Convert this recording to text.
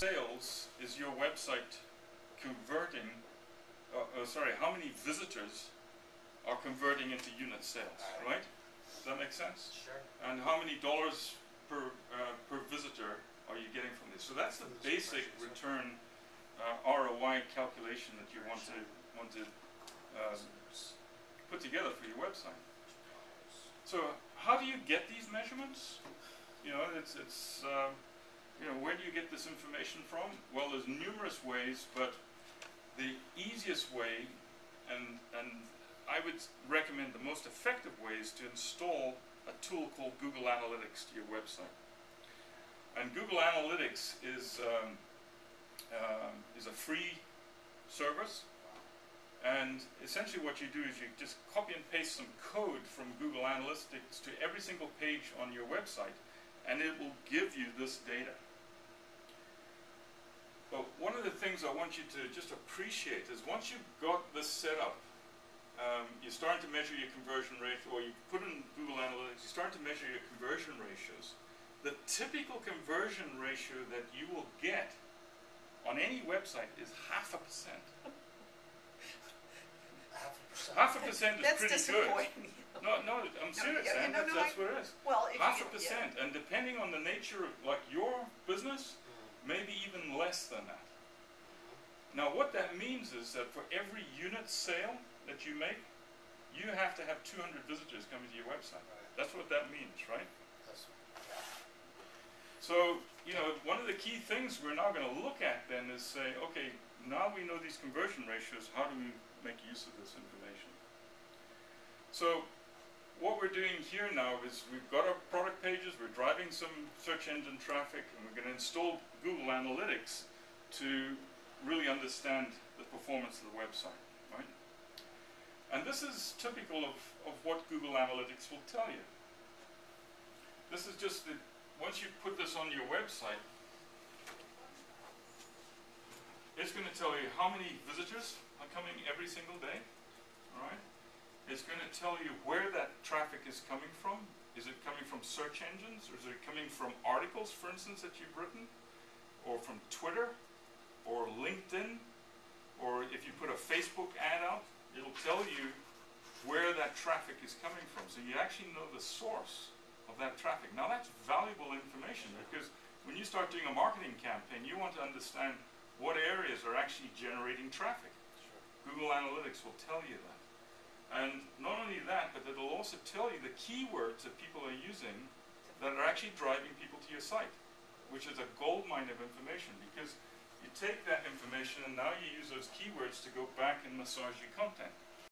sales is your website converting, how many visitors are converting into unit sales, right? Does that make sense? Sure. And how many dollars per visitor are you getting from this? So that's the basic return ROI calculation that you want to put together for your website. So how do you get these measurements? You know, you know, where do you get this information from? Well, there's numerous ways, but the easiest way, and I would recommend the most effective way, is to install a tool called Google Analytics to your website. And Google Analytics is a free service, and essentially what you do is you just copy and paste some code from Google Analytics to every single page on your website, and it will give you this data. But one of the things I want you to just appreciate is once you've got this set up, you're starting to measure your conversion rate, or you put in Google Analytics, you're starting to measure your conversion ratios. The typical conversion ratio that you will get on any website is 0.5%. 0.5% is pretty good. No, I'm serious, and that's what it is. Well, 0.5%, and depending on the nature of like your business, maybe even less than that. Now, what that means is that for every unit sale that you make, you have to have 200 visitors coming to your website. That's what that means, right? So, you know, one of the key things we're now going to look at then is say, okay, now we know these conversion ratios, how do we make use of this information? So, what we're doing here now is we've got our product pages, we're driving some search engine traffic, and we're going to install Google Analytics to really understand the performance of the website, right? And this is typical of what Google Analytics will tell you. This is just the, once you put this on your website, it's going to tell you how many visitors are coming every single day, all right? It's going to tell you where that traffic is coming from. Is it coming from search engines, or is it coming from articles, for instance, that you've written, or from Twitter, or LinkedIn, or if you put a Facebook ad out, it'll tell you where that traffic is coming from. So you actually know the source of that traffic. Now that's valuable information, because when you start doing a marketing campaign, you want to understand what areas are actually generating traffic. Sure. Google Analytics will tell you that. And not only that, but it'll also tell you the keywords that people are using that are actually driving people to your site, which is a goldmine of information, because you take that information and now you use those keywords to go back and massage your content.